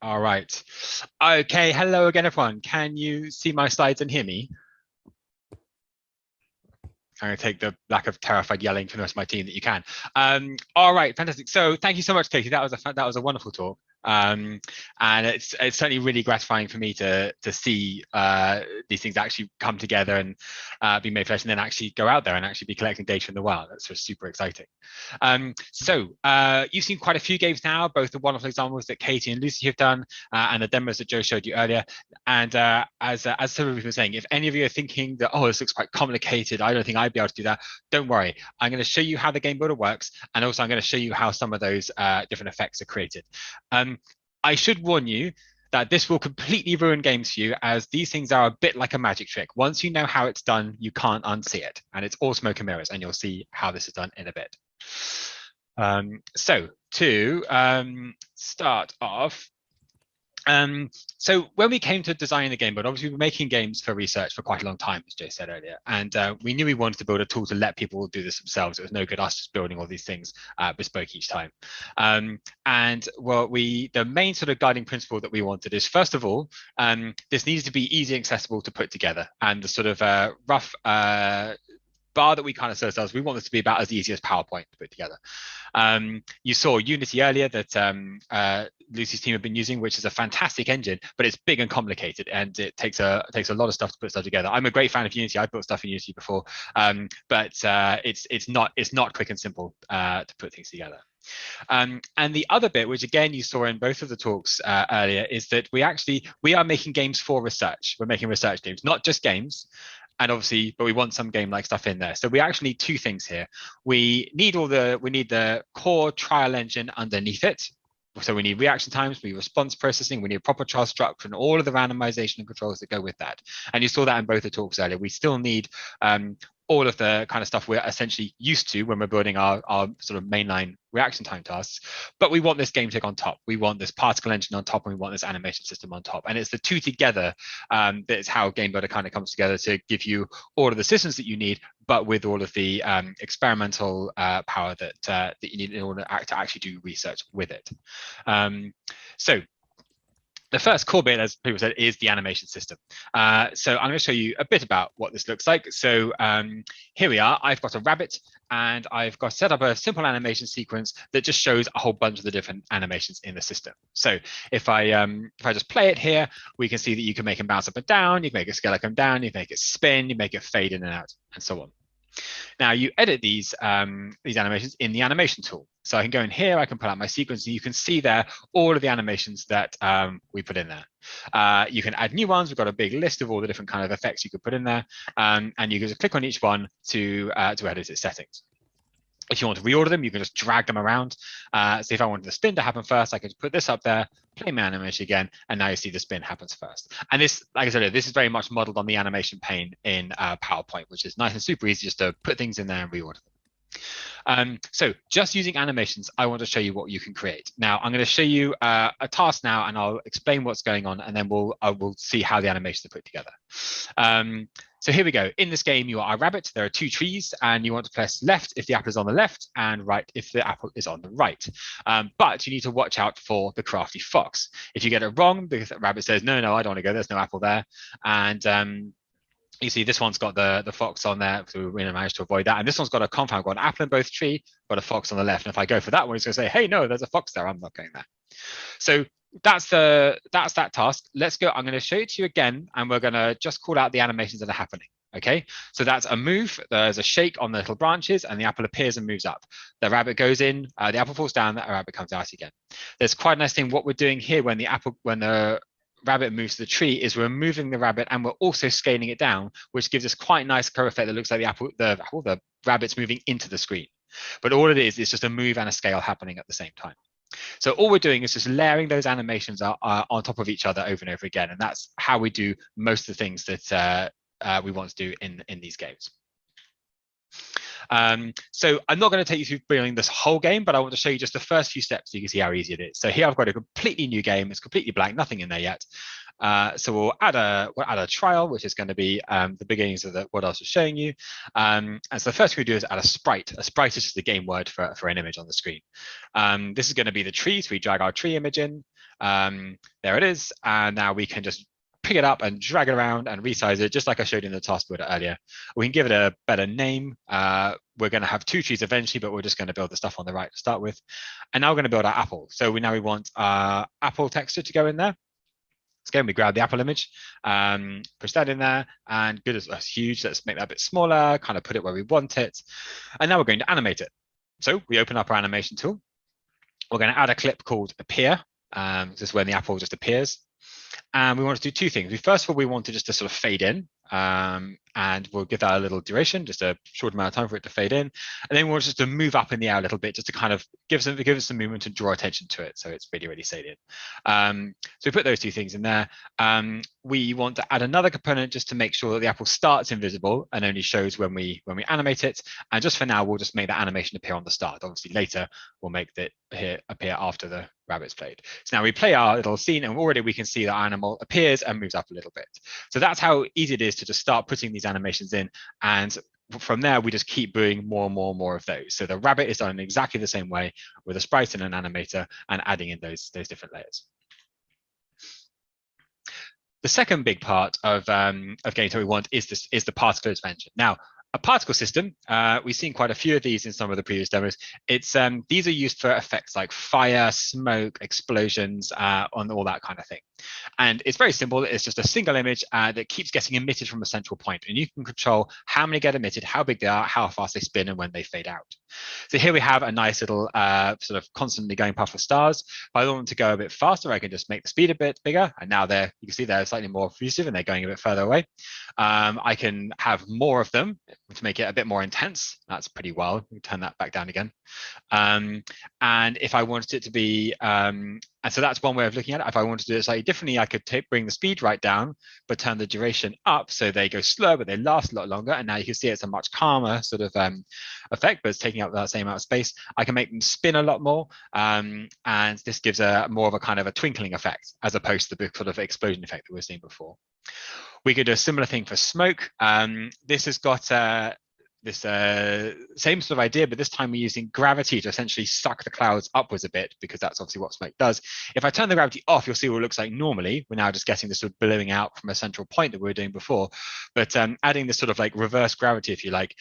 All right. Okay. Hello again, everyone. Can you see my slides and hear me? I'm going to take the lack of terrified yelling from the rest of my team that you can. All right, fantastic. So thank you so much, Katie. That was a wonderful talk. And it's certainly really gratifying for me to see these things actually come together and be made flesh, and then actually go out there and actually be collecting data in the wild. That's just super exciting. So you've seen quite a few games now, both the wonderful examples that Katie and Lucy have done, and the demos that Joe showed you earlier. And as some of you were saying, if any of you are thinking that, oh, this looks quite complicated, I don't think I'd be able to do that, don't worry. I'm going to show you how the game builder works, and also I'm going to show you how some of those different effects are created. I should warn you that this will completely ruin games for you, as these things are a bit like a magic trick. Once you know how it's done, you can't unsee it, and it's all smoke and mirrors, and you'll see how this is done in a bit. So to start off, so when we came to designing the game board, obviously we were making games for research for quite a long time, as Jay said earlier, and we knew we wanted to build a tool to let people do this themselves. It was no good us just building all these things bespoke each time. And the main sort of guiding principle that we wanted is, first of all, this needs to be easy and accessible to put together, and the sort of rough bar that we kind of set ourselves, we want this to be about as easy as PowerPoint to put together. You saw Unity earlier that Lucy's team have been using, which is a fantastic engine, but it's big and complicated, and it takes a lot of stuff to put stuff together. I'm a great fan of Unity. I've built stuff in Unity before, but it's not quick and simple to put things together. And the other bit, which again you saw in both of the talks earlier, is that we are making games for research. We're making research games, not just games. And obviously, but we want some game-like stuff in there. So we actually need two things here. We need the core trial engine underneath it. So we need reaction times, we need response processing, we need proper trial structure, and all of the randomization and controls that go with that. And you saw that in both the talks earlier. We still need all of the kind of stuff we're essentially used to when we're building our sort of mainline reaction time tasks, but we want this game tick on top. We want this particle engine on top, and we want this animation system on top. And it's the two together that is how Game Builder kind of comes together to give you all of the systems that you need, but with all of the experimental power that you need in order to actually do research with it. So the first core bit, as people said, is the animation system. So I'm going to show you a bit about what this looks like. So here we are. I've got a rabbit, and I've got set up a simple animation sequence that just shows a whole bunch of the different animations in the system. So if I just play it here, we can see that you can make him bounce up and down, you can make it scale come down, you can make it spin, you make it fade in and out, and so on. Now you edit these animations in the animation tool. So I can go in here, I can pull out my sequence, and you can see there all of the animations that we put in there. You can add new ones. We've got a big list of all the different kind of effects you could put in there, and you can just click on each one to edit its settings. If you want to reorder them, you can just drag them around. So if I wanted the spin to happen first, I could put this up there, play my animation again, and now you see the spin happens first. And this, like I said, this is very much modeled on the animation pane in PowerPoint, which is nice and super easy just to put things in there and reorder them. So just using animations, I want to show you what you can create. Now, I'm going to show you a task now, and I'll explain what's going on, and then we'll see how the animations are put together. So here we go. In this game, you are a rabbit. There are two trees, and you want to press left if the apple is on the left, and right if the apple is on the right. But you need to watch out for the crafty fox. If you get it wrong, the rabbit says, no, I don't want to go. There's no apple there. And you see this one's got the fox on there, so we managed to avoid that. And this one's got a confound, got an apple in both tree, got a fox on the left. And if I go for that one, it's going to say, hey, no, there's a fox there. I'm not going there. So that's that task. Let's go. I'm going to show it to you again, and we're going to just call out the animations that are happening. Okay, so that's a move. There's a shake on the little branches, and the apple appears and moves up. The rabbit goes in, the apple falls down, the rabbit comes out again. There's quite a nice thing. What we're doing here when the rabbit moves to the tree is we're moving the rabbit, and we're also scaling it down, which gives us quite a nice curve effect that looks like the rabbit's moving into the screen. But all it is just a move and a scale happening at the same time. So all we're doing is just layering those animations on top of each other over and over again, and that's how we do most of the things that we want to do in these games. So I'm not going to take you through building this whole game, but I want to show you just the first few steps so you can see how easy it is. So here I've got a completely new game. It's completely blank, nothing in there yet. So we'll add a trial, which is going to be the beginnings of what I was showing you. And so the first thing we do is add a sprite. A sprite is just the game word for an image on the screen. This is going to be the tree, so we drag our tree image in. There it is. And now we can just pick it up and drag it around and resize it, just like I showed in the task builder earlier. We can give it a better name. We're going to have 2 trees eventually, but we're just going to build the stuff on the right to start with. And now we're going to build our apple. So we want our apple texture to go in there. So again, we grab the apple image, push that in there, and good, that's huge. Let's make that a bit smaller, kind of put it where we want it. And now we're going to animate it. So we open up our animation tool. We're going to add a clip called appear. This is when the apple just appears. And we want to do 2 things. First of all, we want to just to sort of fade in, and we'll give that a little duration, just a short amount of time for it to fade in. And then we want just to move up in the air a little bit, just to kind of give us some movement and draw attention to it, so it's really, really salient. So we put those 2 things in there. We want to add another component just to make sure that the apple starts invisible and only shows when we animate it. And just for now, we'll just make that animation appear on the start. Obviously, later we'll make it appear after the rabbit's played. So now we play our little scene, and already we can see the animal appears and moves up a little bit. So that's how easy it is to just start putting these animations in, and from there we just keep doing more and more and more of those. So the rabbit is done in exactly the same way with a sprite and an animator, and adding in those different layers. The second big part of games that we want is the particle intervention. Now, a particle system, we've seen quite a few of these in some of the previous demos. These are used for effects like fire, smoke, explosions, on all that kind of thing. And it's very simple. It's just a single image that keeps getting emitted from a central point. And you can control how many get emitted, how big they are, how fast they spin, and when they fade out. So here we have a nice little sort of constantly going puff of stars. If I want them to go a bit faster, I can just make the speed a bit bigger. And now you can see they're slightly more effusive and they're going a bit further away. I can have more of them to make it a bit more intense. That's pretty wild. We turn that back down again. And if I wanted it to be, and so that's one way of looking at it. If I wanted to do it slightly differently, I could bring the speed right down, but turn the duration up so they go slow, but they last a lot longer. And now you can see it's a much calmer sort of effect, but it's taking up that same amount of space. I can make them spin a lot more, and this gives a more of a kind of a twinkling effect as opposed to the big sort of explosion effect that we were seeing before. We could do a similar thing for smoke. This has got this same sort of idea, but this time we're using gravity to essentially suck the clouds upwards a bit, because that's obviously what smoke does. If I turn the gravity off, you'll see what it looks like normally. We're now just getting this sort of billowing out from a central point that we were doing before. But adding this sort of like reverse gravity, if you like,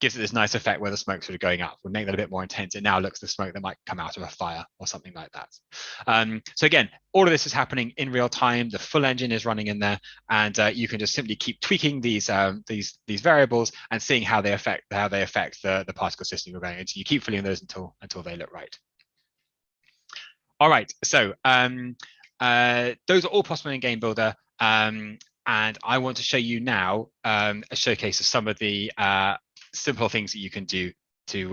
gives it this nice effect where the smoke's sort of going up. We'll make that a bit more intense. It now looks the smoke that might come out of a fire or something like that. So again, all of this is happening in real time. The full engine is running in there, and you can just simply keep tweaking these variables and seeing how they affect the particle system you're going into. You keep filling those until they look right. All right, so those are all possible in Game Builder, and I want to show you now a showcase of some of the simple things that you can do to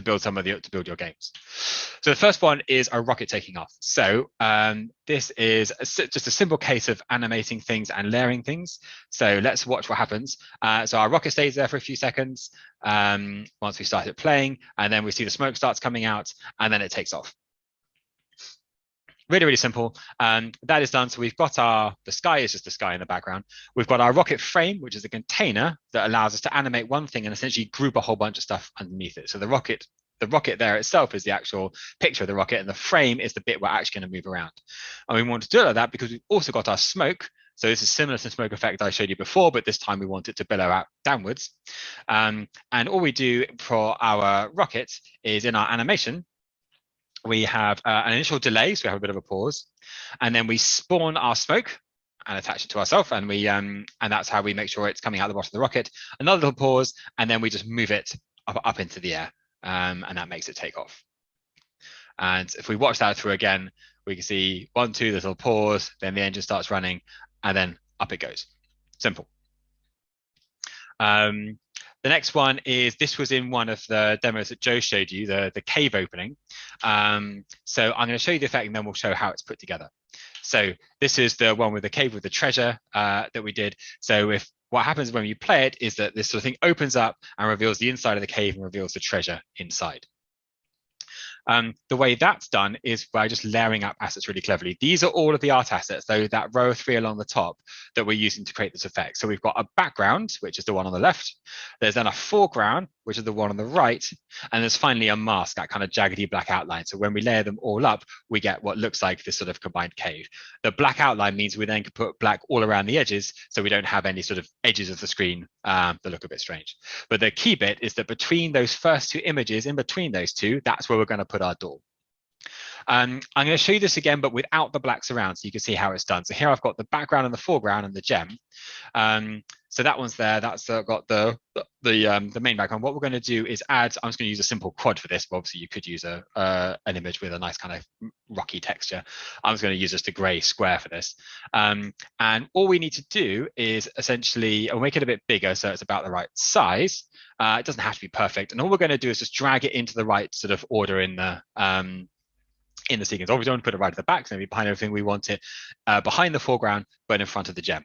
build your games. So the first one is a rocket taking off. So this is just a simple case of animating things and layering things. So let's watch what happens. So our rocket stays there for a few seconds once we started playing, and then we see the smoke starts coming out, and then it takes off. Really, really simple. That is done. So we've got the sky is just the sky in the background. We've got our rocket frame, which is a container that allows us to animate one thing and essentially group a whole bunch of stuff underneath it. So the rocket there itself is the actual picture of the rocket, and the frame is the bit we're actually going to move around. And we want to do it like that because we've also got our smoke. So this is similar to the smoke effect I showed you before, but this time we want it to billow out downwards. And all we do for our rocket is in our animation, we have an initial delay, so we have a bit of a pause, and then we spawn our smoke and attach it to ourselves, and and that's how we make sure it's coming out the bottom of the rocket. Another little pause, and then we just move it up into the air, and that makes it take off. And if we watch that through again, we can see 1, 2, there's a little pause, then the engine starts running, and then up it goes. Simple. The next one is, this was in one of the demos that Joe showed you, the cave opening. So I'm going to show you the effect, and then we'll show how it's put together. So this is the one with the cave with the treasure that we did. So what happens when you play it is that this sort of thing opens up and reveals the inside of the cave and reveals the treasure inside. The way that's done is by just layering up assets really cleverly. These are all of the art assets, though, that row of 3 along the top that we're using to create this effect. So we've got a background, which is the one on the left. There's then a foreground, which is the one on the right. And there's finally a mask, that kind of jaggedy black outline. So when we layer them all up, we get what looks like this sort of combined cave. The black outline means we then can put black all around the edges, so we don't have any sort of edges of the screen that look a bit strange. But the key bit is that between those first two images, in between those two, that's where we're going to put our door. I'm going to show you this again, but without the blacks around, so you can see how it's done. So here I've got the background and the foreground and the gem. So that one's there. That's got the main background. What we're going to do is add. I'm just going to use a simple quad for this, but obviously you could use an image with a nice kind of rocky texture. I'm just going to use just a grey square for this. And all we need to do is essentially, I'll make it a bit bigger so it's about the right size. It doesn't have to be perfect. And all we're going to do is just drag it into the right sort of order in the sequence. Obviously, don't put it right at the back, so maybe behind everything. We want it behind the foreground, but in front of the gem.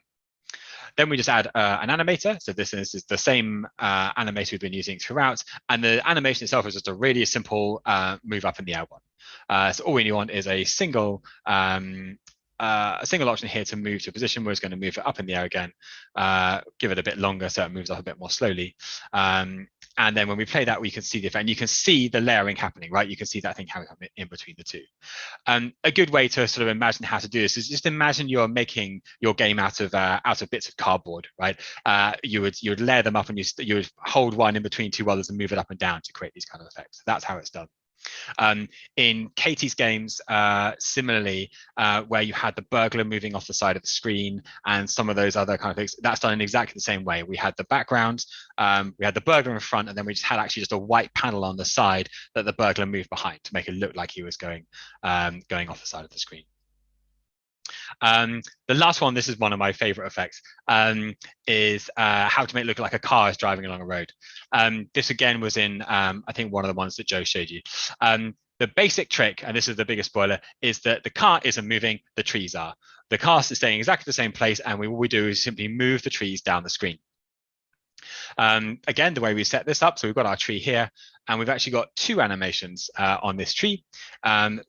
Then we just add an animator. So this is the same animator we've been using throughout. And the animation itself is just a really simple move up in the air one. So all we want is a single option here to move to a position where it's going to move it up in the air again, give it a bit longer so it moves up a bit more slowly. And then when we play that, we can see the effect, and you can see the layering happening, right? You can see that thing happening in between the two. A good way to sort of imagine how to do this is just imagine you're making your game out of bits of cardboard, right? You would layer them up, and you would hold one in between two others and move it up and down to create these kind of effects. That's how it's done. In Katie's games, similarly, where you had the burglar moving off the side of the screen and some of those other kind of things, that's done in exactly the same way. We had the background, we had the burglar in front, and then we just had actually just a white panel on the side that the burglar moved behind to make it look like he was going off the side of the screen. The last one, this is one of my favorite effects, is how to make it look like a car is driving along a road. This again was in, I think, one of the ones that Joe showed you. The basic trick, and this is the biggest spoiler, is that the car isn't moving, the trees are. The car is staying exactly the same place, and all we do is simply move the trees down the screen. Again, the way we set this up, so we've got our tree here, and we've actually got two animations on this tree.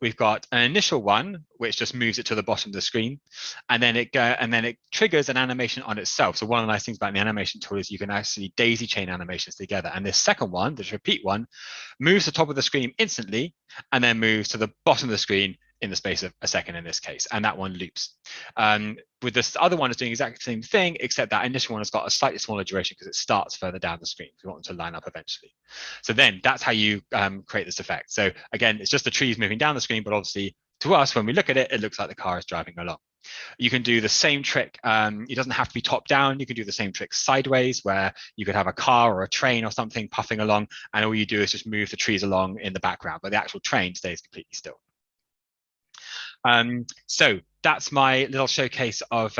We've got an initial one, which just moves it to the bottom of the screen, and then it triggers an animation on itself. So one of the nice things about the animation tool is you can actually daisy chain animations together. And this second one, this repeat one, moves to the top of the screen instantly, and then moves to the bottom of the screen in the space of a second in this case, and that one loops. With this other one is doing exactly the same thing, except that initial one has got a slightly smaller duration because it starts further down the screen. We want them to line up eventually. So then that's how you create this effect. So again, it's just the trees moving down the screen, but obviously to us, when we look at it, it looks like the car is driving along. You can do the same trick. It doesn't have to be top down. You can do the same trick sideways, where you could have a car or a train or something puffing along, and all you do is just move the trees along in the background, but the actual train stays completely still. So that's my little showcase of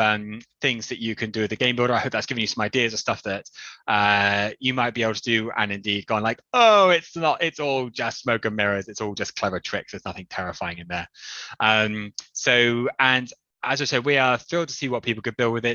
things that you can do with the game builder. I hope that's given you some ideas of stuff that you might be able to do, and indeed gone like, oh, it's all just smoke and mirrors, it's all just clever tricks, there's nothing terrifying in there. And as I said, we are thrilled to see what people could build with it.